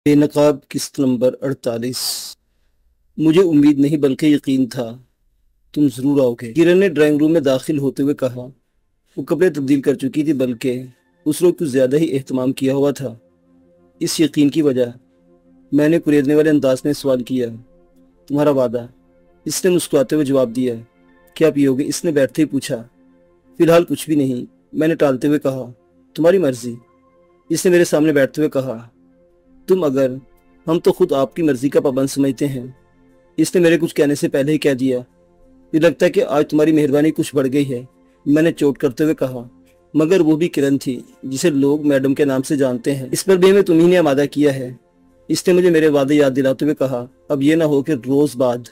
बेनकाब किस्त नंबर 48। मुझे उम्मीद नहीं बल्कि यकीन था तुम जरूर आओगे। किरण ने ड्राइंग रूम में दाखिल होते हुए कहा। वो कपड़े तब्दील कर चुकी थी, बल्कि उस रोज कुछ ज्यादा ही एहतमाम किया हुआ था। इस यकीन की वजह मैंने कुरेदने वाले अंदाज में सवाल किया, तुम्हारा वादा? इसने मुस्कुराते हुए जवाब दिया। क्या पियोगे? इसने बैठते ही पूछा। फिलहाल कुछ भी नहीं, मैंने टालते हुए कहा। तुम्हारी मर्जी, इसने मेरे सामने बैठते हुए कहा। तुम अगर हम तो खुद आपकी मर्जी का पाबंद समझते हैं, इसने मेरे कुछ कहने से पहले ही कह दिया। मुझे लगता है कि आज तुम्हारी मेहरबानी कुछ बढ़ गई है, मैंने चोट करते हुए कहा। मगर वो भी किरण थी जिसे लोग मैडम के नाम से जानते हैं। इस पर भी हमें तुम्ही ने वादा किया है, इसने मुझे मेरे वादे याद दिलाते हुए कहा। अब ये ना हो कि रोज बाद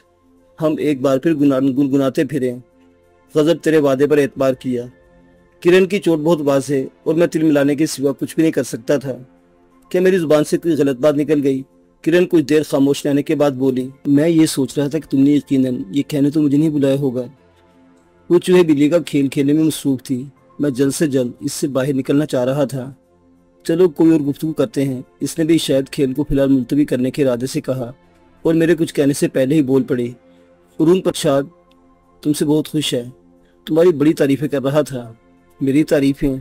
हम एक बार फिर गुनगुनाते फिरें। गजब तेरे वादे पर एतबार किया। किरण की चोट बहुत वाज़ेह और मैं तिल मिलाने के सिवा कुछ भी नहीं कर सकता था। क्या मेरी जुबान से कोई गलत बात निकल गई? किरण कुछ देर खामोश रहने के बाद बोली, मैं ये सोच रहा था कि तुमने यकीनन ये कहने तो मुझे नहीं बुलाया होगा। वो चूहे बिल्ली का खेल खेलने में मसरूफ थी। मैं जल्द से जल्द इससे बाहर निकलना चाह रहा था। चलो कोई और गुफ्तगू करते हैं, इसने भी शायद खेल को फिलहाल मुलतवी करने के इरादे से कहा और मेरे कुछ कहने से पहले ही बोल पड़ी। अरुण प्रसाद तुमसे बहुत खुश है, तुम्हारी बड़ी तारीफें कर रहा था। मेरी तारीफें?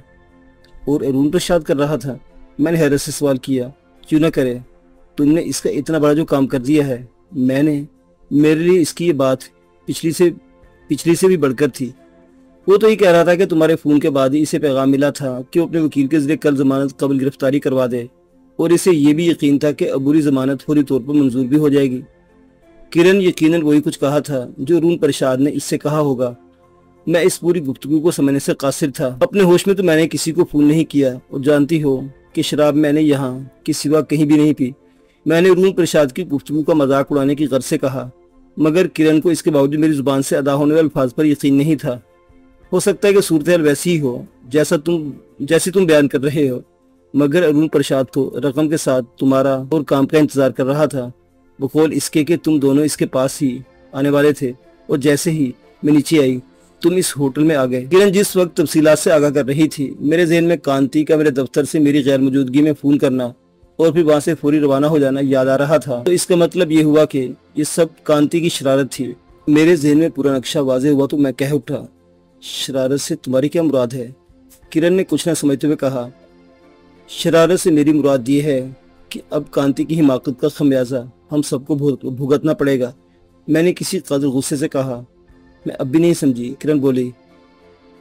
और अरुण प्रसाद कर रहा था? मैंने हैरत से सवाल किया। क्यों ना करे, तुमने इसका इतना बड़ा जो काम कर दिया है। मेरे लिए इसकी ये बात पिछली से भी बढ़कर थी। वो तो ये कह रहा था कि तुम्हारे फ़ोन के बाद ही इसे पैगाम मिला था कि वो अपने वकील के जरिए कल जमानत कबल गिरफ्तारी करवा दे, और इसे ये भी यकीन था कि अबूरी जमानत फौरी तौर पर मंजूर भी हो जाएगी। किरण यकीनन वही कुछ कहा था जो अरुण प्रसाद ने इससे कहा होगा। मैं इस पूरी गुफ्तगू को समझने से कासिर था। अपने होश में तो मैंने किसी को फ़ोन नहीं किया, और जानती हो कि शराब मैंने यहाँ के सिवा कहीं भी नहीं पी। मैंने अरुण प्रसाद की गुफ्तगू का मजाक उड़ाने की गर्ज से कहा, मगर किरण को इसके बावजूद मेरी जुबान से अदा होने वाले अल्फाज पर यकीन नहीं था। हो सकता है कि सूरत हाल वैसी ही हो जैसी तुम बयान कर रहे हो, मगर अरुण प्रसाद तो रकम के साथ तुम्हारा और काम का इंतजार कर रहा था, बकौल इसके कि तुम दोनों इसके पास ही आने वाले थे। और जैसे ही मैं नीचे आई, तुम इस होटल में आ गए। किरण जिस वक्त तफसीलात से आगाह कर रही थी, मेरे जहन में कांति का मेरे दफ्तर से मेरी गैर मौजूदगी में फ़ोन करना और फिर वहां से फौरी रवाना हो जाना याद आ रहा था। तो इसका मतलब ये हुआ कि ये सब कांति की शरारत थी। मेरे जहन में पूरा नक्शा वाज़ेह हुआ तो मैं कह उठा, शरारत से तुम्हारी क्या मुराद है? किरण ने कुछ न समझते हुए कहा, शरारत से मेरी मुराद ये है कि अब कांति की हिमाकत का खमियाजा हम सबको भुगतना पड़ेगा। मैंने किसी कदर गुस्से से कहा। मैं अब भी नहीं समझी। किरण बोली,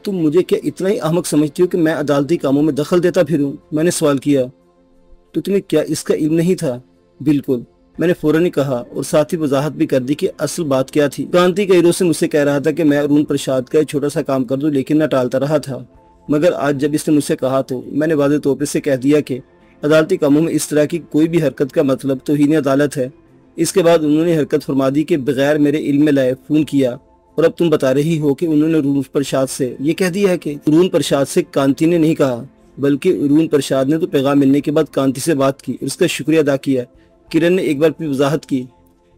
तुम मुझे क्या इतना ही अहमक समझती हो कि मैं अदालती कामों में दखल देता फिरूं? मैंने सवाल किया। तो तुम्हें क्या इसका इल्म नहीं था? बिल्कुल, मैंने फौरन ही कहा और साथ ही वजाहत भी कर दी कि असल बात क्या थी। कांति कई रोज से मुझसे कह रहा था कि मैं अरुण प्रसाद का एक छोटा सा काम कर दूं, लेकिन मैं टालता रहा था। मगर आज जब इसने मुझसे कहा तो मैंने वाज़ेह तौर पर से कह दिया कि अदालती कामों में इस तरह की कोई भी हरकत का मतलब तौहीन अदालत है। इसके बाद उन्होंने हरकत फरमा दी कि बगैर मेरे इल्म में लाए फ़ोन किया, और अब तुम बता रही हो कि उन्होंने अरुण प्रसाद से ये कह दिया है कि अरुण प्रसाद से कांति ने नहीं कहा, बल्कि अरुण प्रसाद ने तो पैगाम मिलने के बाद कांति से बात की और उसका शुक्रिया अदा किया। किरण ने एक बार फिर वजाहत की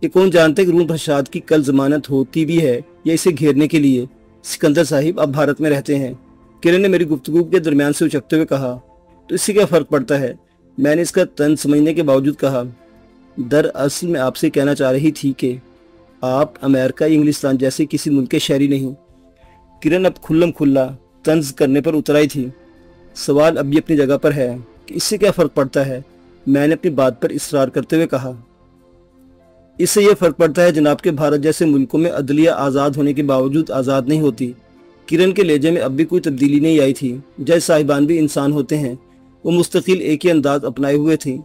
कि कौन जानता है कि अरुण प्रसाद की कल जमानत होती भी है या इसे घेरने के लिए सिकंदर साहिब अब भारत में रहते हैं। किरण ने मेरी गुफ्तगू के दरमियान से उचकते हुए कहा, तो इससे क्या फ़र्क पड़ता है? मैंने इसका तंज समझने के बावजूद कहा, दरअसल मैं आपसे कहना चाह रही थी कि आप अमेरिका या इंग्लिस्तान जैसे किसी मुल्क के शहरी नहीं। किरण अब खुल्लम खुल्ला तंज करने पर उतर आई थी। सवाल अब भी अपनी जगह पर है कि इससे क्या फ़र्क पड़ता है? मैंने अपनी बात पर इसरार करते हुए कहा, इससे यह फ़र्क पड़ता है जनाब के भारत जैसे मुल्कों में अदलिया आज़ाद होने के बावजूद आज़ाद नहीं होती। किरण के लहजे में अब भी कोई तब्दीली नहीं आई थी। जज साहिबान भी इंसान होते हैं, वो मुस्तकिल एक ही अंदाज अपनाए हुए थे।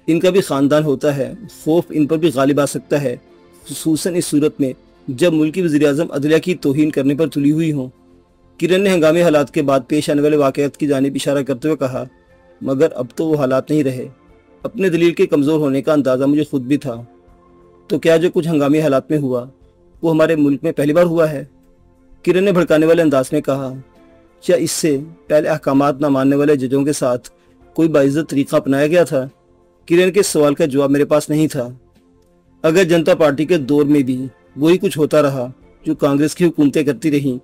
इनका भी ख़ानदान होता है, खौफ इन पर भी गालिब आ सकता है, खुसूसन इस सूरत में जब मुल्क की वज़ीर-ए-आज़म अदलिया की तौहीन करने पर तुली हुई हों। किरण ने हंगामी हालात के बाद पेश आने वाले वाक़यात की जानिब इशारा करते हुए कहा, मगर अब तो वो हालात नहीं रहे। अपने दलील के कमज़ोर होने का अंदाज़ा मुझे खुद भी था। तो क्या जो कुछ हंगामी हालात में हुआ वो हमारे मुल्क में पहली बार हुआ है? किरण ने भड़काने वाले अंदाज में कहा, क्या इससे पहले अहकामात न मानने वाले जजों के साथ कोई बाइज़्ज़त तरीका अपनाया गया था? किरण के सवाल का जवाब मेरे पास नहीं था। अगर जनता पार्टी के दौर में भी वही कुछ होता रहा जो कांग्रेस की हुकूमतें करती रहीं,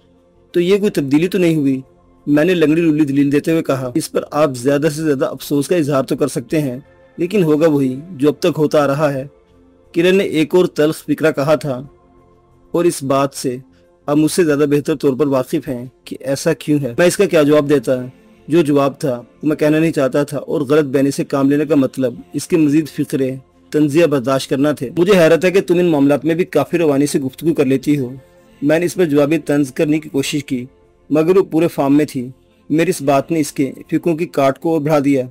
तो ये कोई तब्दीली तो नहीं हुई। मैंने लंगड़ी लुल्ली दलील देते हुए कहा, इस पर आप ज्यादा से ज्यादा अफसोस का इजहार तो कर सकते हैं, लेकिन होगा वही जो अब तक होता आ रहा है। किरण ने एक और तल्ख फिक्रा कहा था, और इस बात से आप मुझसे ज्यादा बेहतर तौर पर वाकिफ हैं कि ऐसा क्यों है। मैं इसका क्या जवाब देता? जो जवाब था वो मैं कहना नहीं चाहता था, और गलत बहनी से काम लेने का मतलब इसके मजीद फिक्रे तंजिया बर्दाश्त करना थे। मुझे हैरत है कि तुम इन मामलात में भी काफी रवानी से गुफ्तगू कर लेती हो। मैंने इस पर जवाबी तंज करने की कोशिश की, मगर वो पूरे फार्म में थी। मेरी इस बात ने इसके फिक्रों की काट को और बढ़ा दिया।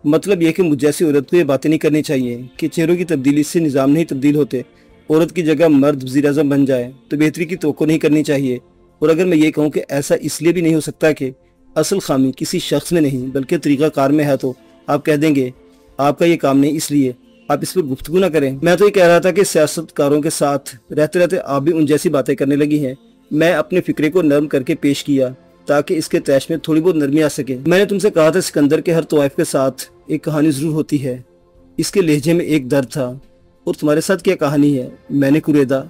मतलब यह कि मुझ जैसी औरत को ये बातें नहीं करनी चाहिए कि चेहरों की तब्दीली से निज़ाम नहीं तब्दील होते। औरत की जगह मर्द वज़ीर आज़म बन जाए तो बेहतरी की तवक्को नहीं करनी चाहिए। और अगर मैं ये कहूँ कि ऐसा इसलिए भी नहीं हो सकता कि असल खामी किसी शख्स में नहीं बल्कि तरीक़ाकार में है, तो आप कह देंगे आपका ये काम नहीं, इसलिए आप इस पर गुफ्तगू ना करें। मैं तो ये कह रहा था कि सियासतकारों के साथ रहते रहते आप भी उन जैसी बातें करने लगी हैं। मैं अपने फिक्रे को नरम करके पेश किया ताकि इसके तैश में थोड़ी बहुत नरमी आ सके। मैंने तुमसे कहा था सिकंदर के हर तवाइफ के साथ एक कहानी जरूर होती है। इसके लहजे में एक दर्द था। और तुम्हारे साथ क्या कहानी है? मैंने कुरेदा।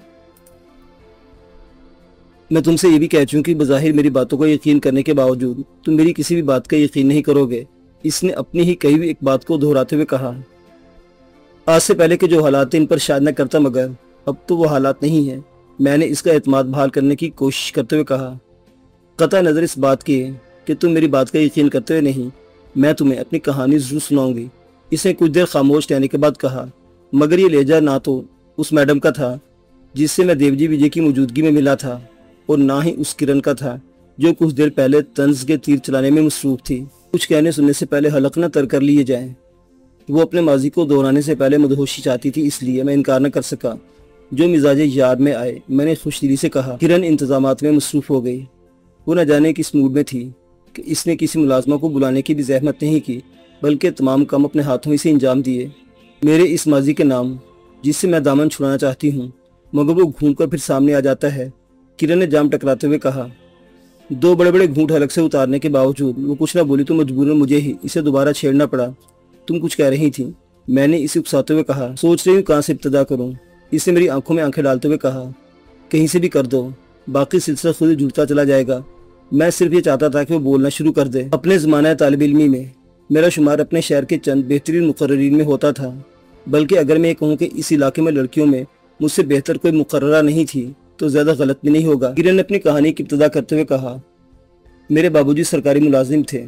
मैं तुमसे ये भी कह चुकी कि बज़ाहिर मेरी बातों को यकीन करने के बावजूद तुम मेरी किसी भी बात का यकीन नहीं करोगे। इसने अपनी ही कही हुई एक बात को दोहराते हुए कहा, आज से पहले के जो हालात थे इन पर शायद न करता, मगर अब तो वो हालात नहीं है। मैंने इसका एतमाद बहाल करने की कोशिश करते हुए कहा, कतई नज़र इस बात की कि तुम मेरी बात का यकीन करते हुए नहीं, मैं तुम्हें अपनी कहानी जरूर सुनाऊंगी। इसने कुछ देर खामोश रहने के बाद कहा, मगर ये लहजा ना तो उस मैडम का था जिससे मैं देवजी विजय की मौजूदगी में मिला था, और ना ही उस किरण का था जो कुछ देर पहले तंज के तीर चलाने में मसरूफ थी। कुछ कहने सुनने से पहले हलक न तर कर लिए जाए। वो अपने माजी को दोहराने से पहले मदहोशी चाहती थी, इसलिए मैं इनकार न कर सका। जो मिजाज यार में आए मैंने खुशदिली से कहा, किरण इंतजामात में मसरूफ हो गई। वो न जाने किस मूड में थी कि इसने किसी मुलाजमा को बुलाने की भी जहमत नहीं की, बल्कि तमाम काम अपने हाथों ही से इंजाम दिए। मेरे इस माजी के नाम जिससे मैं दामन छुड़ाना चाहती हूँ, मगर वो घूम कर फिर सामने आ जाता है। किरण ने जाम टकराते हुए कहा। दो बड़े बड़े घूंट हलक से उतारने के बावजूद वो कुछ ना बोली तो मजबूरन मुझे ही इसे दोबारा छेड़ना पड़ा। तुम कुछ कह रही थी, मैंने इसे उकसाते हुए कहा। सोच रही हूँ कहाँ से इब्तदा करूँ। इसने मेरी आंखों में आंखें डालते हुए कहा, कहीं से भी कर दो, बाकी सिलसिला खुद ही जुड़ता चला जाएगा। मैं सिर्फ ये चाहता था कि वो बोलना शुरू कर दे। अपने ज़माना तालिब इल्मी में मेरा शुमार अपने शहर के चंद बेहतरीन मुकर्ररीन में होता था, बल्कि अगर मैं कहूँ कि इस इलाके में लड़कियों में मुझसे बेहतर कोई मुकर्ररा नहीं थी तो ज़्यादा गलत भी नहीं होगा। किरण ने अपनी कहानी की इब्तिदा करते हुए कहा, मेरे बाबूजी सरकारी मुलाजिम थे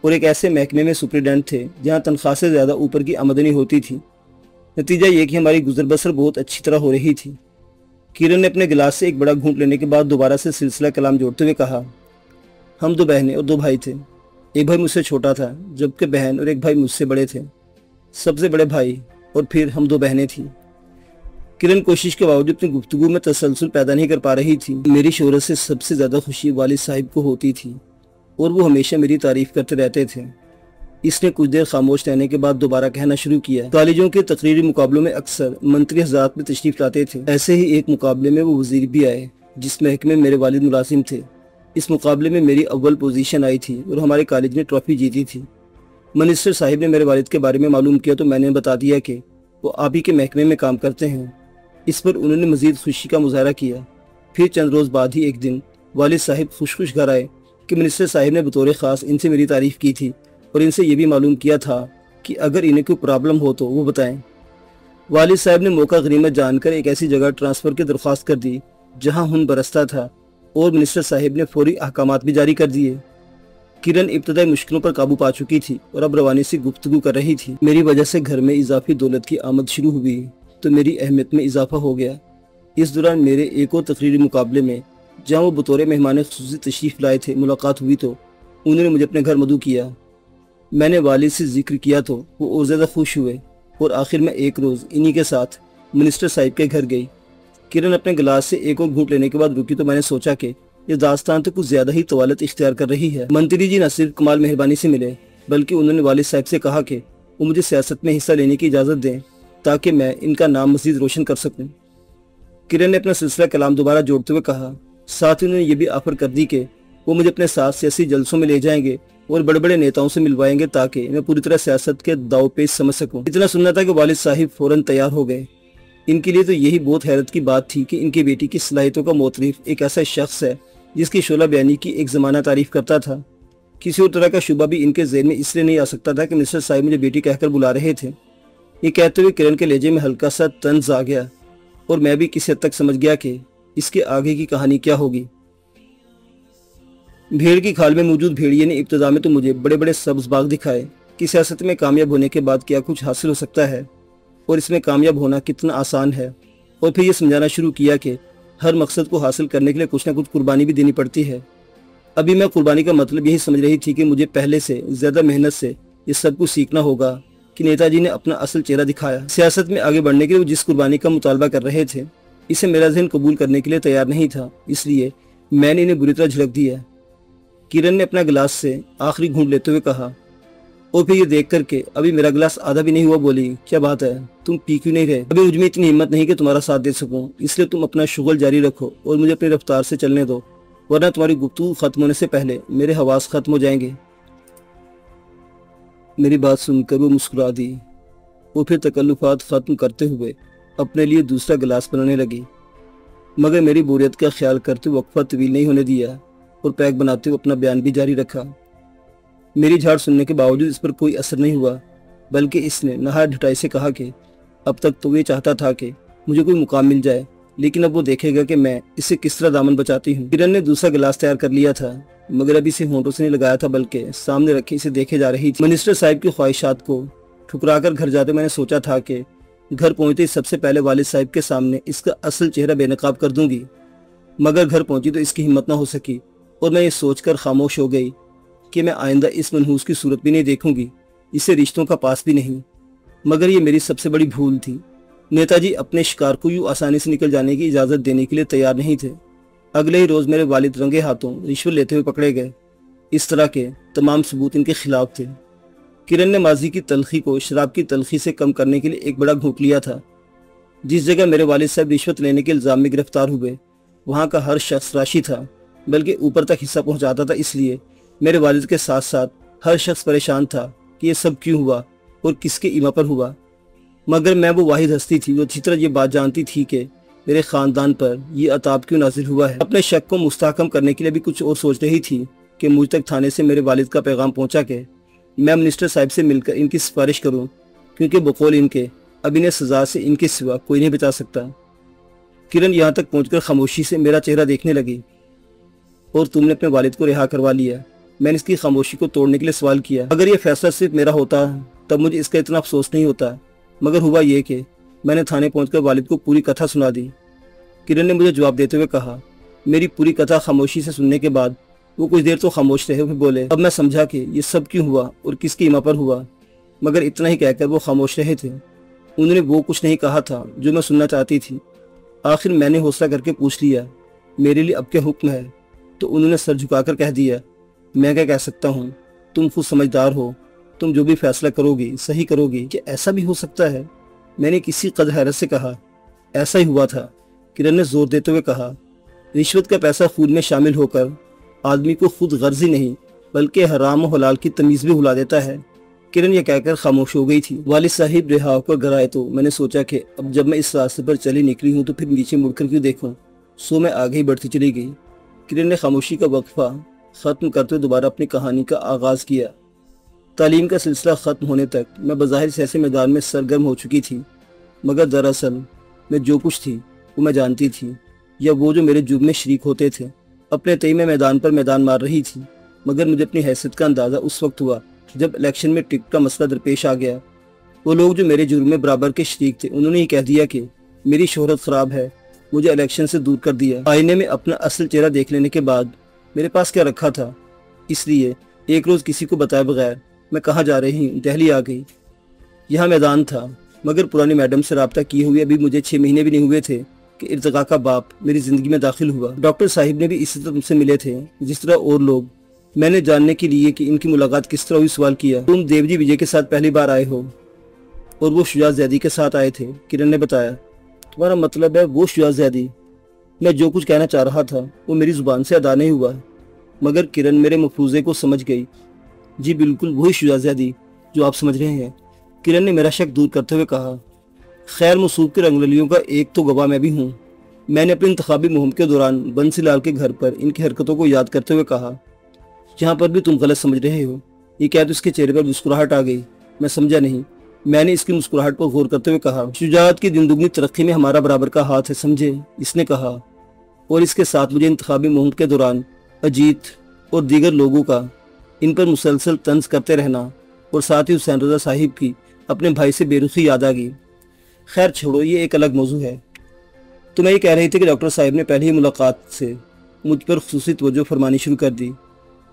और एक ऐसे महकमे में सुपरिटेंडेंट थे जहाँ तनख्वाह से ज़्यादा ऊपर की आमदनी होती थी। नतीजा ये कि हमारी गुजर बसर बहुत अच्छी तरह हो रही थी। किरण ने अपने गिलास से एक बड़ा घूंट लेने के बाद दोबारा से सिलसिला कलाम जोड़ते हुए कहा, हम दो बहनें और दो भाई थे। एक भाई मुझसे छोटा था, जबकि बहन और एक भाई मुझसे बड़े थे। सबसे बड़े भाई और फिर हम दो बहनें थीं। किरण कोशिश के बावजूद अपनी गुफ्तगू में तसलसल पैदा नहीं कर पा रही थी। मेरी शोहरत से सबसे ज़्यादा खुशी वालिद साहिब को होती थी और वो हमेशा मेरी तारीफ करते रहते थे। इसने कुछ देर खामोश रहने के बाद दोबारा कहना शुरू किया, कॉलेजों के तकरीरी मुकाबलों में अक्सर मंत्री हज़रात में तशरीफ लाते थे। ऐसे ही एक मुकाबले में वो वजीर भी आए जिस महकमे में मेरे वालिद मुलाजिम थे। इस मुकाबले में मेरी अव्वल पोजीशन आई थी और हमारे कॉलेज ने ट्रॉफी जीती थी। मिनिस्टर साहिब ने मेरे वालिद के बारे में मालूम किया तो मैंने बता दिया कि वो आप ही के महकमे में काम करते हैं। इस पर उन्होंने मजीद खुशी का मुजाहरा किया। फिर चंद रोज़ बाद ही एक दिन वालिद साहिब खुश घर आए कि मिनिस्टर साहिब ने बतौर ख़ास इनसे मेरी तारीफ़ की थी और इनसे ये भी मालूम किया था कि अगर इन्हें कोई प्रॉब्लम हो तो वो बताएं। वालिद साहब ने मौका गनीमत जानकर एक ऐसी जगह ट्रांसफ़र की दरख्वास्त कर दी जहां खून बरसता था और मिनिस्टर साहिब ने फौरी अहकामात भी जारी कर दिए। किरण इब्तदाई मुश्किलों पर काबू पा चुकी थी और अब रवानी से गुफ्तगू कर रही थी। मेरी वजह से घर में इजाफी दौलत की आमद शुरू हुई तो मेरी अहमियत में इजाफा हो गया। इस दौरान मेरे एक और तकरीरी मुकाबले में जहाँ वो बतौर मेहमान ख़ुसूसी तशरीफ़ लाए थे मुलाकात हुई तो उन्होंने मुझे अपने घर मदऊ किया। मैंने वालिद से जिक्र किया तो वो और ज़्यादा खुश हुए और आखिर में एक रोज़ इन्हीं के साथ मिनिस्टर साहिब के घर गई। किरण अपने गिलास से एक और घूंट लेने के बाद रुकी तो मैंने सोचा कि ये दास्तान तो कुछ ज़्यादा ही तवालत इख्तियार कर रही है। मंत्री जी न सिर्फ कमाल मेहरबानी से मिले बल्कि उन्होंने वालिद साहब से कहा कि वो मुझे सियासत में हिस्सा लेने की इजाज़त दें ताकि मैं इनका नाम मज़ीद रोशन कर सकूं। किरण ने अपना सिलसिला कलाम दोबारा जोड़ते हुए कहा, साथ ही उन्होंने ये भी ऑफर कर दी कि वो मुझे अपने साथ सियासी जलसों में ले जाएंगे और बड़े बड़े नेताओं से मिलवाएंगे ताकि मैं पूरी तरह सियासत के दाव पेच समझ सकूं। इतना सुनना था कि वालिद साहिब फौरन तैयार हो गए। इनके लिए तो यही बहुत हैरत की बात थी कि इनकी बेटी की सलाहियतों का मोतरिफ एक ऐसा शख्स है जिसकी शोला बयानी की एक ज़माना तारीफ करता था। किसी और तरह का शुबा भी इनके ज़हन में इसलिए नहीं आ सकता था कि मिनिस्टर साहिब मुझे बेटी कहकर बुला रहे थे। یہ کہتے ہوئے کرن کے لہجے میں ہلکا سا طنز آ گیا اور میں بھی کسی حد تک سمجھ گیا کہ اس کے آگے کی کہانی کیا ہوگی۔ بھیڑ کی کھال میں موجود بھیڑیے نے ابتدا میں تو مجھے بڑے بڑے سبز باغ دکھائے کہ سیاست میں کامیاب ہونے کے بعد کیا کچھ حاصل ہو سکتا ہے اور اس میں کامیاب ہونا کتنا آسان ہے، اور پھر یہ سمجھانا شروع کیا کہ ہر مقصد کو حاصل کرنے کے لیے کچھ نہ کچھ قربانی بھی دینی پڑتی ہے۔ ابھی میں قربانی کا مطلب یہی سمجھ رہی تھی کہ مجھے پہلے سے زیادہ محنت سے یہ سب کچھ سیکھنا ہوگا کہ نیتا جی نے اپنا اصل چہرہ دکھایا۔ سیاست میں آگے بڑھنے کے لیے وہ جس قربانی کا مطالبہ کر رہے تھے اسے میرا ذہن قبول کرنے کے لیے تیار نہیں تھا، اس لیے میں نے انہیں بری طرح جھڑک دیا۔ کرن نے اپنا گلاس سے آخری گھونٹ لیتے ہوئے کہا، اور پھر یہ دیکھ کر کہ ابھی میرا گلاس آدھا بھی نہیں ہوا بولی، کیا بات ہے، تم پی کیوں نہیں رہے؟ ابھی مجھ میں اتنی ہمت نہیں کہ تمہارا ساتھ دے سکوں، اس لیے تم اپنا شغل جاری رکھو اور مجھے اپنی رفتار سے چلنے دو، ورنہ تمہاری گفتگو ختم ہونے سے پہلے میرے حواس ختم ہو جائیں گے۔ میری بات سن کر وہ مسکرا دی اور پھر تکلفات ختم کرتے ہوئے اپنے لیے دوسرا گلاس بنانے لگی، مگر میری بوریت کا خیال کرتے وقفہ طویل نہیں ہونے دیا اور پیک بناتے ہوئے اپنا بیان بھی جاری رکھا۔ میری جھاڑ سننے کے باوجود اس پر کوئی اثر نہیں ہوا، بلکہ اس نے نہایت ڈھٹائی سے کہا کہ اب تک تو یہ چاہتا تھا کہ مجھے کوئی مقام مل جائے، لیکن اب وہ دیکھے گا کہ میں اسے کس طرح دامن بچاتی ہوں۔ کرن نے دوسرا گلاس تیار کر لیا تھا، مگر ابھی اسے ہونٹوں سے نہیں لگایا تھا بلکہ سامنے رکھے اسے دیکھے جا رہی تھی۔ منسٹر صاحب کی خواہشات کو ٹھکرا کر گھر جاتے میں نے سوچا تھا کہ گھر پہنچتے سب سے پہلے والد صاحب کے سامنے اس کا اصل چہرہ بے نقاب کر دوں گی، مگر گھر پہنچی تو اس کی ہمت نہ ہو سکی اور میں یہ سوچ کر خاموش ہو گئی کہ میں آئندہ اس منحوس کی صورت بھی نہیں دیکھوں گی، اسے رشتوں کا پاس بھی نہیں۔ مگر یہ میری سب سے بڑی بھول تھی۔ نیتا جی اپنے شکار کو یوں آسانی سے نکل جانے کی اجازت دینے کے لیے تیار نہیں تھے۔ اگلے ہی روز میرے والد رنگے ہاتھوں رشوت لیتے ہوئے پکڑے گئے۔ اس طرح کے تمام ثبوت ان کے خلاف تھے۔ کرن نے ماضی کی تلخی کو شراب کی تلخی سے کم کرنے کے لیے ایک بڑا گھونٹ لیا تھا۔ جس جگہ میرے والد صاحب رشوت لینے کے الزام میں گرفتار ہوئے وہاں کا ہر شخص راشی تھا، بلکہ اوپر تک حصہ پہنچاتا تھا، اس لیے میرے والد کے ساتھ ساتھ ہر شخص پریشان تھا کہ یہ سب کیوں ہوا اور کس کے ایما پر ہوا۔ مگر میں وہ واحد ہستی تھی جو اچھی طرح یہ بات جانتی تھی کہ میرے خاندان پر یہ عذاب کیوں نازل ہوا ہے۔ اپنے شک کو مستحکم کرنے کے لیے بھی کچھ اور سوچ رہی تھی کہ مجھ تک تھانے سے میرے والد کا پیغام پہنچا کہ میں منسٹر صاحب سے مل کر ان کی سفارش کروں، کیونکہ بقول ان کے اب انہیں سزا سے ان کے سوا کوئی نہیں بچا سکتا۔ کرن یہاں تک پہنچ کر خاموشی سے میرا چہرہ دیکھنے لگی۔ اور تم نے اپنے والد کو رہا کروا لیا؟ میں نے اس کی خاموشی کو توڑنے کے لیے سوال کیا۔ اگر یہ فیصلہ صرف میرا ہوتا تب مجھے اس کا اتنا افسوس نہیں ہوتا، مگر ہوا یہ کہ میں نے تھانے پہنچ کر والد کو پوری کتھا سنا دی۔ کرن نے مجھے جواب دیتے ہوئے کہا۔ میری پوری کتھا خاموشی سے سننے کے بعد وہ کچھ دیر تو خاموش رہے ہوئے بولے، اب میں سمجھا کہ یہ سب کیوں ہوا اور کس کی ایما پر ہوا، مگر اتنا ہی کہہ کر وہ خاموش رہے تھے۔ انہوں نے وہ کچھ نہیں کہا تھا جو میں سننا چاہتی تھی۔ آخر میں نے حوصلہ کر کے پوچھ لیا، میرے لیے اب کیا حکم ہے؟ تو انہوں نے سر جھکا کر کہہ دیا، میں کیا کہہ سکتا ہوں، تم خود سمجھدار ہو، تم جو بھی فیصلہ کرو گی صحیح کرو گی۔ کہ ایسا بھی ہو سکتا ہے؟ میں نے کسی قدر حیرت سے کہا۔ ایسا ہی ہوا تھا، کرن نے زور دیتے ہوئے کہا۔ رشوت کا پیسہ خون میں شامل ہو کر آدمی کو خود غرضی نہیں بلکہ حرام و حلال کی تمیز بھی بھلا دیتا ہے۔ کرن یہ کہہ کر خاموش ہو گئی تھی۔ والد صاحب رہا ہو کر گھر آئے تو میں نے سوچا کہ اب جب میں اس راستے پر چلی نکلی ہوں تو پھر نیچے مڑ کر کیوں دیکھوں، سو میں آگے ہی بڑھتی چلی گئی۔ کرن نے خاموشی کا وقفہ ختم کرتے ہوئے دوبارہ اپنی کہانی کا آغاز کیا۔ تعلیم کا سلسلہ ختم ہونے تک میں بظاہر سیاسی میدان میں سرگرم ہو چکی تھی، مگر دراصل میں جو کچھ تھی وہ میں جانتی تھی، یا وہ جو میرے جرم میں شریک ہوتے تھے اپنے تئیں میں میدان پر میدان مار رہی تھی۔ مگر مجھے اپنی حیثیت کا اندازہ اس وقت ہوا جب الیکشن میں ٹکٹ کا مسئلہ درپیش آ گیا۔ وہ لوگ جو میرے جرم میں برابر کے شریک تھے انہوں نے ہی کہہ دیا کہ میری شہرت خراب ہے، مجھے الیکشن سے دور کر دیا۔ آئینے میں اپنا اصل چہرہ دیکھ لینے کے بعد میرے پاس کیا رکھا تھا، اس لیے ایک روز کسی کو بتائے بغیر میں کہاں جا رہی ہوں دہلی آ گئی۔ یہاں میدان تھا، مگر پرانی میڈم سے رابطہ کیے ہوئے ابھی مجھے 6 مہینے بھی نہیں ہوئے تھے کہ ارتقا کا باپ میری زندگی میں داخل ہوا۔ ڈاکٹر صاحب نے بھی اسی طرح مجھ سے ملے تھے جس طرح اور لوگ۔ میں نے جاننے کے لیے کہ ان کی ملاقات کس طرح ہوئی سوال کیا۔ تم دیوجی وجے کے ساتھ پہلی بار آئے ہو اور وہ شجاع زیدی کے ساتھ آئے تھے، کرن نے بتایا۔ تمہارا مطلب ہے وہ شجاع زیدی؟ میں جو کچھ کہنا چاہ رہا تھا وہ میری زبان سے ادا نہیں ہوا، مگر کرن میرے مفروضے کو سمجھ گئی۔ جی بالکل وہی شجاع زیدی جو آپ سمجھ رہے ہیں، کرن نے میرا شک دور کرتے ہوئے کہا۔ خیر مصوب کے رنگللیوں کا ایک تو گواہ میں بھی ہوں۔ میں نے اپنی انتخابی مہم کے دوران بنسی لال کے گھر پر ان کی حرکتوں کو یاد کرتے ہوئے کہا، یہاں پر بھی تم غلط سمجھ رہے ہو۔ یہ کہہ تو اس کے چہرے پر مسکراہٹ آ گئی۔ میں سمجھا نہیں، میں نے اس کی مسکراہٹ پر غور کرتے ہوئے کہا، شجاعت کی دن دگنی ترقی میں ہمارا برابر کا ہاتھ ہے، سمجھے؟ اس نے کہا، اور اس کے ساتھ مجھے انتخابی مہم کے دوران اجیت اور دیگر لوگوں کا ان پر مسلسل طنز کرتے رہنا اور ساتھ ہی حسین رضا صاحب کی اپنے بھائی سے بے رخی یاد آ گئی۔ خیر چھوڑو، یہ ایک الگ موضوع ہے۔ تو میں یہ کہہ رہی تھی کہ ڈاکٹر صاحب نے پہلی ہی ملاقات سے مجھ پر خصوصی توجہ فرمانی شروع کر دی۔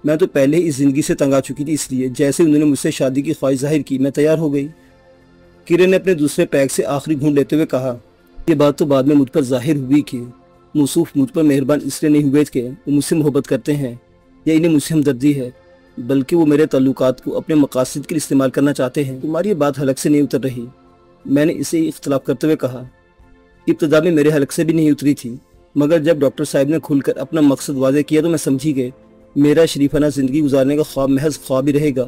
میں تو پہلے ہی اس زندگی سے تنگ آ چکی تھی، اس لیے جیسے انہوں نے مجھ سے شادی کی خواہش ظاہر کی میں تیار ہو گئی۔ کرن نے اپنے دوسرے پیک سے آخری گھونٹ لیتے ہوئے کہا، یہ بات تو بعد میں مجھ پر ظاہر ہوئی کہ موصوف مجھ پر مہربان اس لیے نہیں ہوئے کہ وہ مجھ سے محبت کرتے ہیں یا انہیں مجھ سے ہمدردی ہے، بلکہ وہ میرے تعلقات کو اپنے مقاصد کے لیے استعمال کرنا چاہتے ہیں۔ تمہاری یہ بات حلق سے نہیں اتر رہی، میں نے اسے اختلاف کرتے ہوئے کہا۔ ابتدا میں میرے حلق سے بھی نہیں اتری تھی، مگر جب ڈاکٹر صاحب نے کھل کر اپنا مقصد واضح کیا تو میں سمجھی کہ میرا شریفانہ زندگی گزارنے کا خواب محض خواب ہی رہے گا۔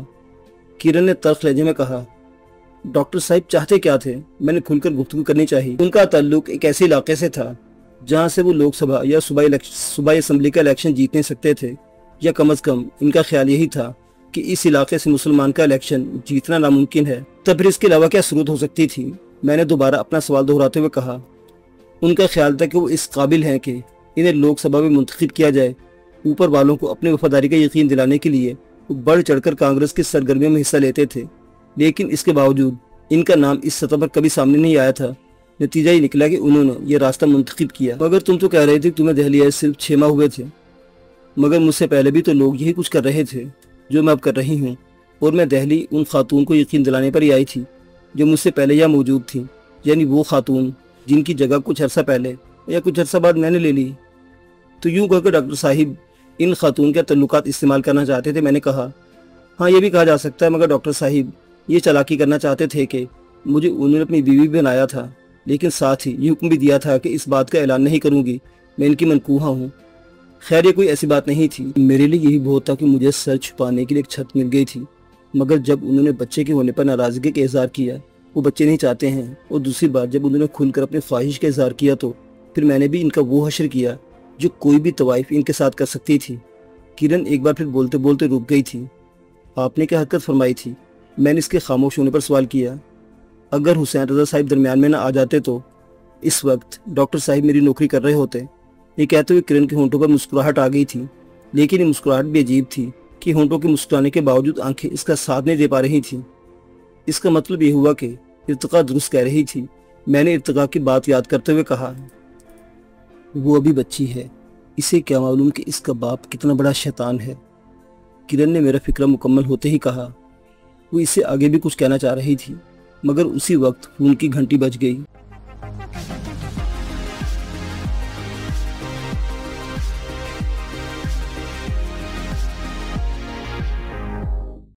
کرن نے تلخ لہجے میں کہا، ڈاکٹر صاحب چاہتے کیا تھے؟ میں نے کھل کر گفتگو کرنی چاہی۔ ان کا تعلق ایک ایسے علاقے سے تھا جہاں سے وہ لوک سبھا یا صوبائی اسمبلی کا الیکشن جیت نہیں سکتے تھے، یا کم از کم ان کا خیال یہی تھا کہ اس علاقے سے مسلمان کا الیکشن جیتنا ناممکن ہے۔ تب پھر اس کے علاوہ کیا صورت ہو سکتی تھی؟ میں نے دوبارہ اپنا سوال دہراتے ہوئے کہا۔ ان کا خیال تھا کہ وہ اس قابل ہیں کہ انہیں لوک سبھا میں منتخب کیا جائے۔ اوپر والوں کو اپنے وفاداری کا یقین دلانے کے لیے وہ بڑھ چڑھ کر کانگریس کی سرگرمیوں میں حصہ لیتے تھے، لیکن اس کے باوجود ان کا نام اس سطح پر کبھی سامنے نہیں آیا تھا۔ نتیجہ یہ نکلا کہ انہوں نے یہ راستہ منتخب کیا۔ مگر تم تو کہہ رہے تھے کہ تمہیں دہلی آئے صرف 6 ماہ ہوئے تھے، مگر مجھ سے پہلے بھی تو لوگ یہی کچھ کر رہے تھے جو میں اب کر رہی ہوں، اور میں دہلی ان خاتون کو یقین دلانے پر ہی آئی تھی جو مجھ سے پہلے یہاں موجود تھیں، یعنی وہ خاتون جن کی جگہ کچھ عرصہ پہلے یا کچھ عرصہ بعد میں نے لے لی۔ تو یوں کہہ کہ ڈاکٹر صاحب ان خاتون کے تعلقات استعمال کرنا چاہتے تھے، میں نے کہا۔ ہاں یہ بھی کہا جا سکتا ہے، مگر ڈاکٹر صاحب یہ چالاکی کرنا چاہتے تھے کہ مجھے انہوں نے اپنی بیوی بنایا تھا، لیکن ساتھ ہی یہ حکم بھی دیا تھا کہ اس بات کا اعلان نہیں کروں گی میں ان کی منکوحہ ہوں۔ خیر یہ کوئی ایسی بات نہیں تھی، میرے لیے یہی بہت تھا کہ مجھے سر چھپانے کے لیے ایک چھت مل گئی تھی۔ مگر جب انہوں نے بچے کے ہونے پر ناراضگی کا اظہار کیا، وہ بچے نہیں چاہتے ہیں، اور دوسری بار جب انہوں نے کھل کر اپنے خواہش کا اظہار کیا تو پھر میں نے بھی ان کا وہ حشر کیا جو کوئی بھی طوائف ان کے ساتھ کر سکتی تھی۔ کرن ایک بار پھر بولتے بولتے رک گئی تھی۔ آپ نے کیا حرکت فرمائی تھی؟ میں نے اس کے خاموش ہونے پر سوال کیا۔ اگر حسین رضا صاحب درمیان میں نہ آ جاتے تو اس وقت ڈاکٹر صاحب میری نوکری کر رہے ہوتے۔ یہ کہتے ہوئے کرن کے ہونٹوں پر مسکراہٹ آ گئی تھی، لیکن یہ مسکراہٹ بھی عجیب تھی کہ ہونٹوں کے مسکرانے کے باوجود آنکھیں اس کا ساتھ نہیں دے پا رہی تھیں۔ اس کا مطلب یہ ہوا کہ ارتقا درست کہہ رہی تھی۔ میں نے ارتقا کی بات یاد کرتے ہوئے کہا، وہ ابھی بچی ہے، اسے کیا معلوم کہ اس کا باپ کتنا بڑا شیطان ہے۔ کرن نے میرا فکرہ مکمل ہوتے ہی کہا۔ وہ اس سے آگے بھی کچھ کہنا چاہ رہی تھی، مگر اسی وقت فون کی گھنٹی بج گئی۔